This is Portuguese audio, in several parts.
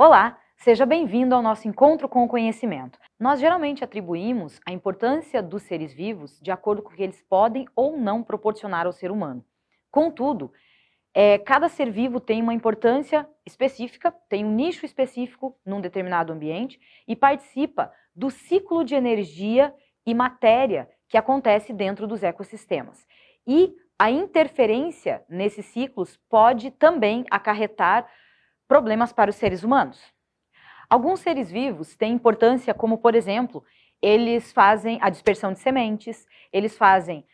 Olá, seja bem-vindo ao nosso encontro com o conhecimento. Nós geralmente atribuímos a importância dos seres vivos de acordo com o que eles podem ou não proporcionar ao ser humano. Contudo, cada ser vivo tem uma importância específica, tem um nicho específico num determinado ambiente e participa do ciclo de energia e matéria que acontece dentro dos ecossistemas. E a interferência nesses ciclos pode também acarretar problemas para os seres humanos. Alguns seres vivos têm importância como, por exemplo, eles fazem a dispersão de sementes, eles fazem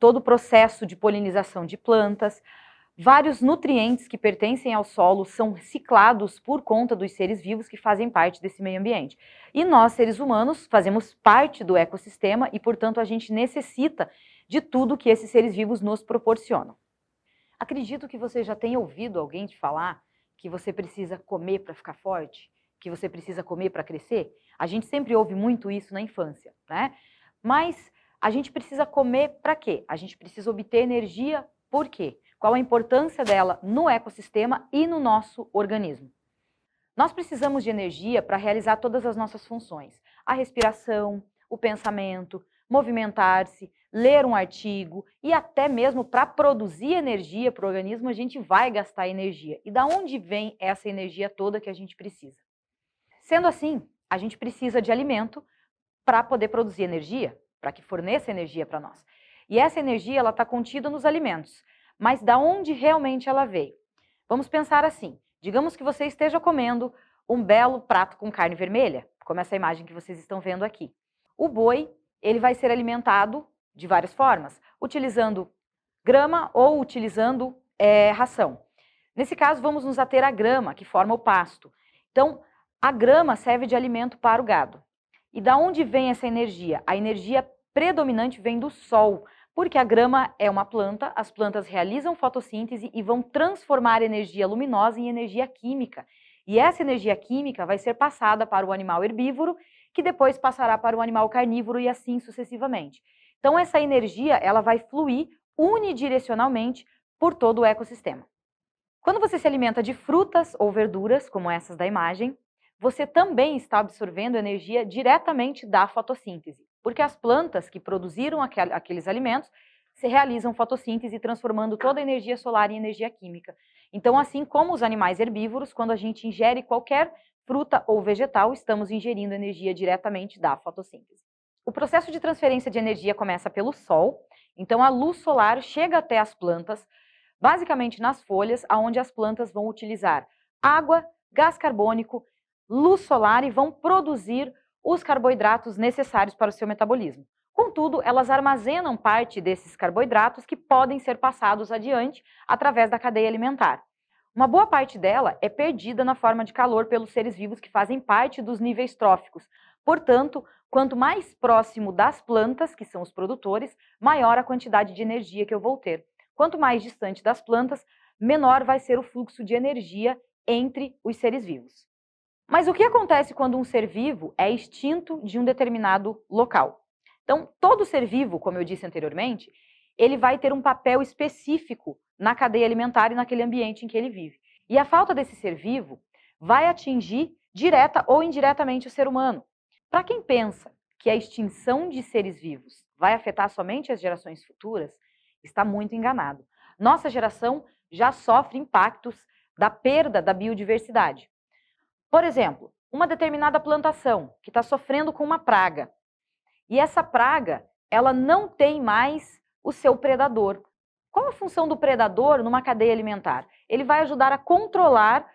todo o processo de polinização de plantas, vários nutrientes que pertencem ao solo são ciclados por conta dos seres vivos que fazem parte desse meio ambiente. E nós, seres humanos, fazemos parte do ecossistema e, portanto, a gente necessita de tudo que esses seres vivos nos proporcionam. Acredito que você já tenha ouvido alguém te falar que você precisa comer para ficar forte, que você precisa comer para crescer. A gente sempre ouve muito isso na infância, né? Mas a gente precisa comer para quê? A gente precisa obter energia por quê? Qual a importância dela no ecossistema e no nosso organismo? Nós precisamos de energia para realizar todas as nossas funções. A respiração, o pensamento, movimentar-se, ler um artigo e até mesmo para produzir energia para o organismo a gente vai gastar energia. E da onde vem essa energia toda que a gente precisa? Sendo assim, a gente precisa de alimento para poder produzir energia, para que forneça energia para nós. E essa energia ela está contida nos alimentos. Mas da onde realmente ela veio? Vamos pensar assim, digamos que você esteja comendo um belo prato com carne vermelha, como essa imagem que vocês estão vendo aqui. O boi, ele vai ser alimentado de várias formas, utilizando grama ou utilizando ração. Nesse caso, vamos nos ater à grama, que forma o pasto. Então, a grama serve de alimento para o gado. E da onde vem essa energia? A energia predominante vem do sol, porque a grama é uma planta, as plantas realizam fotossíntese e vão transformar energia luminosa em energia química. E essa energia química vai ser passada para o animal herbívoro, que depois passará para o animal carnívoro e assim sucessivamente. Então essa energia ela vai fluir unidirecionalmente por todo o ecossistema. Quando você se alimenta de frutas ou verduras, como essas da imagem, você também está absorvendo energia diretamente da fotossíntese, porque as plantas que produziram aqueles alimentos se realizam fotossíntese, transformando toda a energia solar em energia química. Então, assim como os animais herbívoros, quando a gente ingere qualquer fruta ou vegetal, estamos ingerindo energia diretamente da fotossíntese. O processo de transferência de energia começa pelo sol, então a luz solar chega até as plantas, basicamente nas folhas, onde as plantas vão utilizar água, gás carbônico, luz solar e vão produzir os carboidratos necessários para o seu metabolismo. Contudo, elas armazenam parte desses carboidratos que podem ser passados adiante através da cadeia alimentar. Uma boa parte dela é perdida na forma de calor pelos seres vivos que fazem parte dos níveis tróficos. Portanto, quanto mais próximo das plantas, que são os produtores, maior a quantidade de energia que eu vou ter. Quanto mais distante das plantas, menor vai ser o fluxo de energia entre os seres vivos. Mas o que acontece quando um ser vivo é extinto de um determinado local? Então, todo ser vivo, como eu disse anteriormente, ele vai ter um papel específico na cadeia alimentar e naquele ambiente em que ele vive. E a falta desse ser vivo vai atingir direta ou indiretamente o ser humano. Para quem pensa que a extinção de seres vivos vai afetar somente as gerações futuras, está muito enganado. Nossa geração já sofre impactos da perda da biodiversidade. Por exemplo, uma determinada plantação que está sofrendo com uma praga. E essa praga, ela não tem mais o seu predador. Qual a função do predador numa cadeia alimentar? Ele vai ajudar a controlar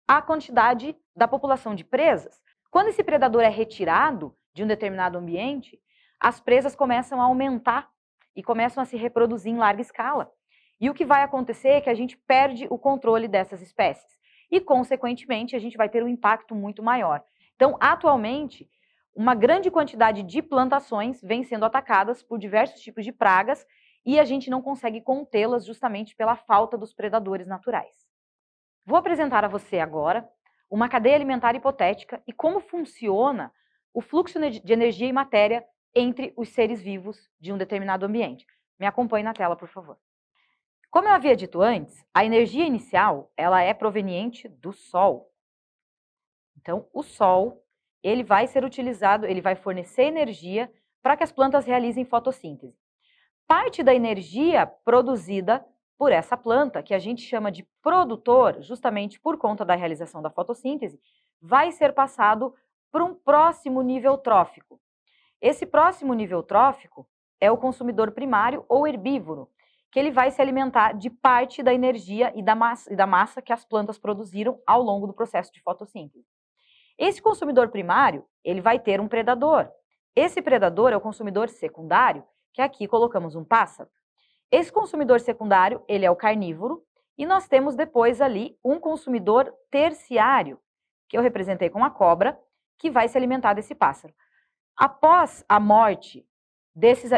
a quantidade da população de presas. Quando esse predador é retirado de um determinado ambiente, as presas começam a aumentar e começam a se reproduzir em larga escala. E o que vai acontecer é que a gente perde o controle dessas espécies. E, consequentemente, a gente vai ter um impacto muito maior. Então, atualmente, uma grande quantidade de plantações vem sendo atacadas por diversos tipos de pragas e a gente não consegue contê-las justamente pela falta dos predadores naturais. Vou apresentar a você agora uma cadeia alimentar hipotética e como funciona o fluxo de energia e matéria entre os seres vivos de um determinado ambiente. Me acompanhe na tela, por favor. Como eu havia dito antes, a energia inicial ela é proveniente do Sol. Então, o sol, ele vai ser utilizado, ele vai fornecer energia para que as plantas realizem fotossíntese. Parte da energia produzida por essa planta, que a gente chama de produtor, justamente por conta da realização da fotossíntese, vai ser passado para um próximo nível trófico. Esse próximo nível trófico é o consumidor primário ou herbívoro, que ele vai se alimentar de parte da energia e da massa que as plantas produziram ao longo do processo de fotossíntese. Esse consumidor primário, ele vai ter um predador. Esse predador é o consumidor secundário, que aqui colocamos um pássaro. Esse consumidor secundário, ele é o carnívoro, e nós temos depois ali um consumidor terciário, que eu representei com a cobra, que vai se alimentar desse pássaro. Após a morte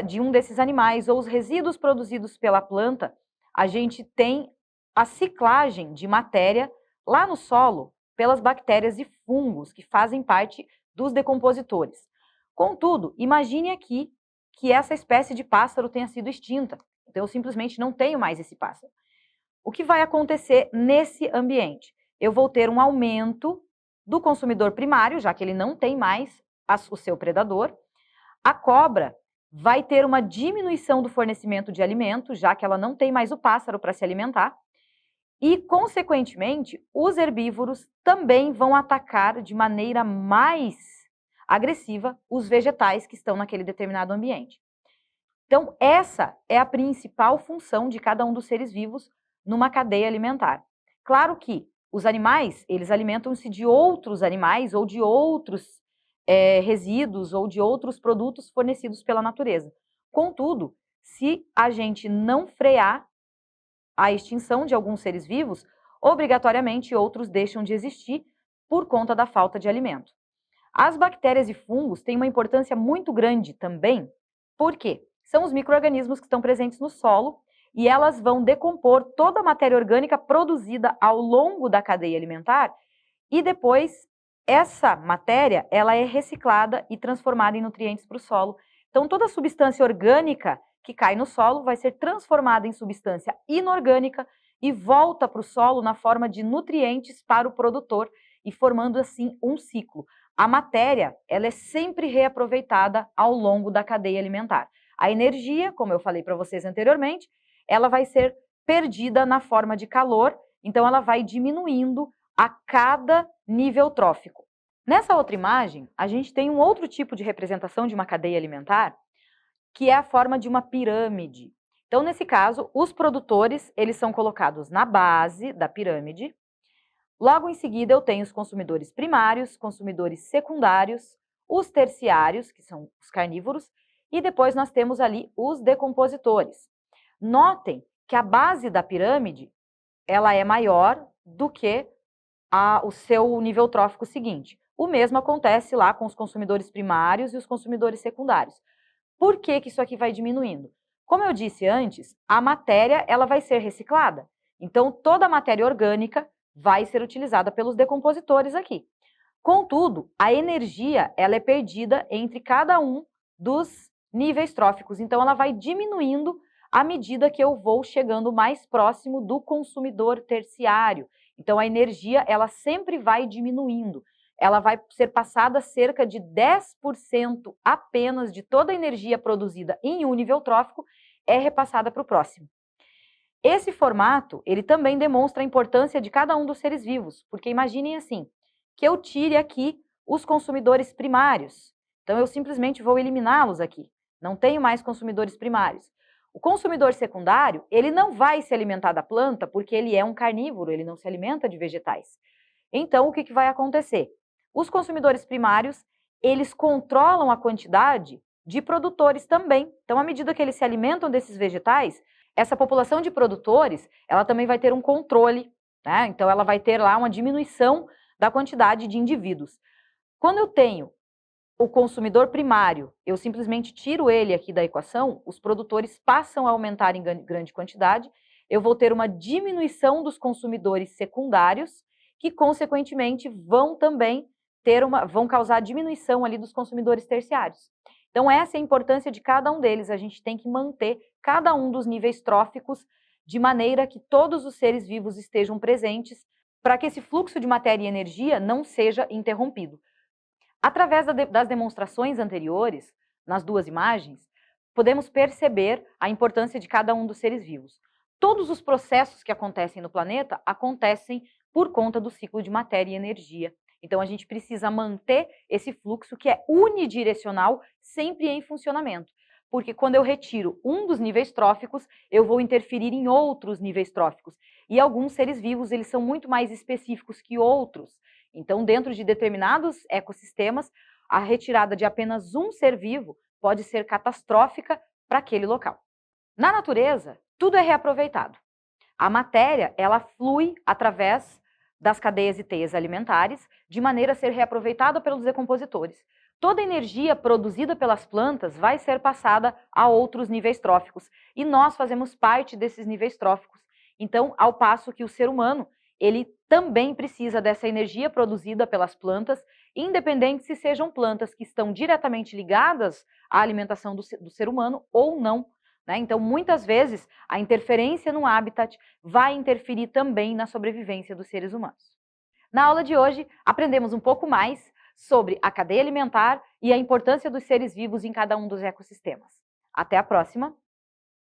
de um desses animais ou os resíduos produzidos pela planta, a gente tem a ciclagem de matéria lá no solo pelas bactérias e fungos que fazem parte dos decompositores. Contudo, imagine aqui que essa espécie de pássaro tenha sido extinta. Então, eu simplesmente não tenho mais esse pássaro. O que vai acontecer nesse ambiente? Eu vou ter um aumento do consumidor primário, já que ele não tem mais o seu predador. A cobra vai ter uma diminuição do fornecimento de alimento, já que ela não tem mais o pássaro para se alimentar. E, consequentemente, os herbívoros também vão atacar de maneira mais agressiva os vegetais que estão naquele determinado ambiente. Então, essa é a principal função de cada um dos seres vivos numa cadeia alimentar. Claro que os animais, eles alimentam-se de outros animais ou de outros resíduos ou de outros produtos fornecidos pela natureza. Contudo, se a gente não frear a extinção de alguns seres vivos, obrigatoriamente outros deixam de existir por conta da falta de alimento. As bactérias e fungos têm uma importância muito grande também, porque são os micro-organismos que estão presentes no solo e elas vão decompor toda a matéria orgânica produzida ao longo da cadeia alimentar e depois essa matéria ela é reciclada e transformada em nutrientes para o solo. Então toda a substância orgânica que cai no solo vai ser transformada em substância inorgânica e volta para o solo na forma de nutrientes para o produtor e formando assim um ciclo. A matéria ela é sempre reaproveitada ao longo da cadeia alimentar. A energia, como eu falei para vocês anteriormente, ela vai ser perdida na forma de calor, então ela vai diminuindo a cada nível trófico. Nessa outra imagem, a gente tem um outro tipo de representação de uma cadeia alimentar, que é a forma de uma pirâmide. Então, nesse caso, os produtores, eles são colocados na base da pirâmide. Logo em seguida, eu tenho os consumidores primários, consumidores secundários, os terciários, que são os carnívoros, e depois nós temos ali os decompositores. Notem que a base da pirâmide, ela é maior do que o seu nível trófico seguinte. O mesmo acontece lá com os consumidores primários e os consumidores secundários. Por que que isso aqui vai diminuindo? Como eu disse antes, a matéria ela vai ser reciclada. Então, toda a matéria orgânica vai ser utilizada pelos decompositores aqui. Contudo, a energia ela é perdida entre cada um dos níveis tróficos. Então, ela vai diminuindo à medida que eu vou chegando mais próximo do consumidor terciário. Então, a energia ela sempre vai diminuindo. Ela vai ser passada cerca de 10% apenas de toda a energia produzida em um nível trófico é repassada para o próximo. Esse formato, ele também demonstra a importância de cada um dos seres vivos, porque imaginem assim, que eu tire aqui os consumidores primários. Então, eu simplesmente vou eliminá-los aqui. Não tenho mais consumidores primários. O consumidor secundário, ele não vai se alimentar da planta porque ele é um carnívoro, ele não se alimenta de vegetais. Então, o que vai acontecer? Os consumidores primários, eles controlam a quantidade de produtores também. Então, à medida que eles se alimentam desses vegetais, essa população de produtores, ela também vai ter um controle, né? Então, ela vai ter lá uma diminuição da quantidade de indivíduos. Quando eu tenho o consumidor primário, eu simplesmente tiro ele aqui da equação, os produtores passam a aumentar em grande quantidade, eu vou ter uma diminuição dos consumidores secundários, que consequentemente vão também vão causar diminuição ali dos consumidores terciários. Então essa é a importância de cada um deles, a gente tem que manter cada um dos níveis tróficos de maneira que todos os seres vivos estejam presentes para que esse fluxo de matéria e energia não seja interrompido. Através das demonstrações anteriores, nas duas imagens, podemos perceber a importância de cada um dos seres vivos. Todos os processos que acontecem no planeta acontecem por conta do ciclo de matéria e energia. Então, a gente precisa manter esse fluxo que é unidirecional, sempre em funcionamento. Porque quando eu retiro um dos níveis tróficos, eu vou interferir em outros níveis tróficos. E alguns seres vivos, eles são muito mais específicos que outros. Então, dentro de determinados ecossistemas, a retirada de apenas um ser vivo pode ser catastrófica para aquele local. Na natureza, tudo é reaproveitado. A matéria, ela flui através das cadeias e teias alimentares, de maneira a ser reaproveitada pelos decompositores. Toda energia produzida pelas plantas vai ser passada a outros níveis tróficos, e nós fazemos parte desses níveis tróficos. Então, ao passo que o ser humano, ele também precisa dessa energia produzida pelas plantas, independente se sejam plantas que estão diretamente ligadas à alimentação do ser humano ou não. Então, muitas vezes, a interferência no habitat vai interferir também na sobrevivência dos seres humanos. Na aula de hoje, aprendemos um pouco mais sobre a cadeia alimentar e a importância dos seres vivos em cada um dos ecossistemas. Até a próxima!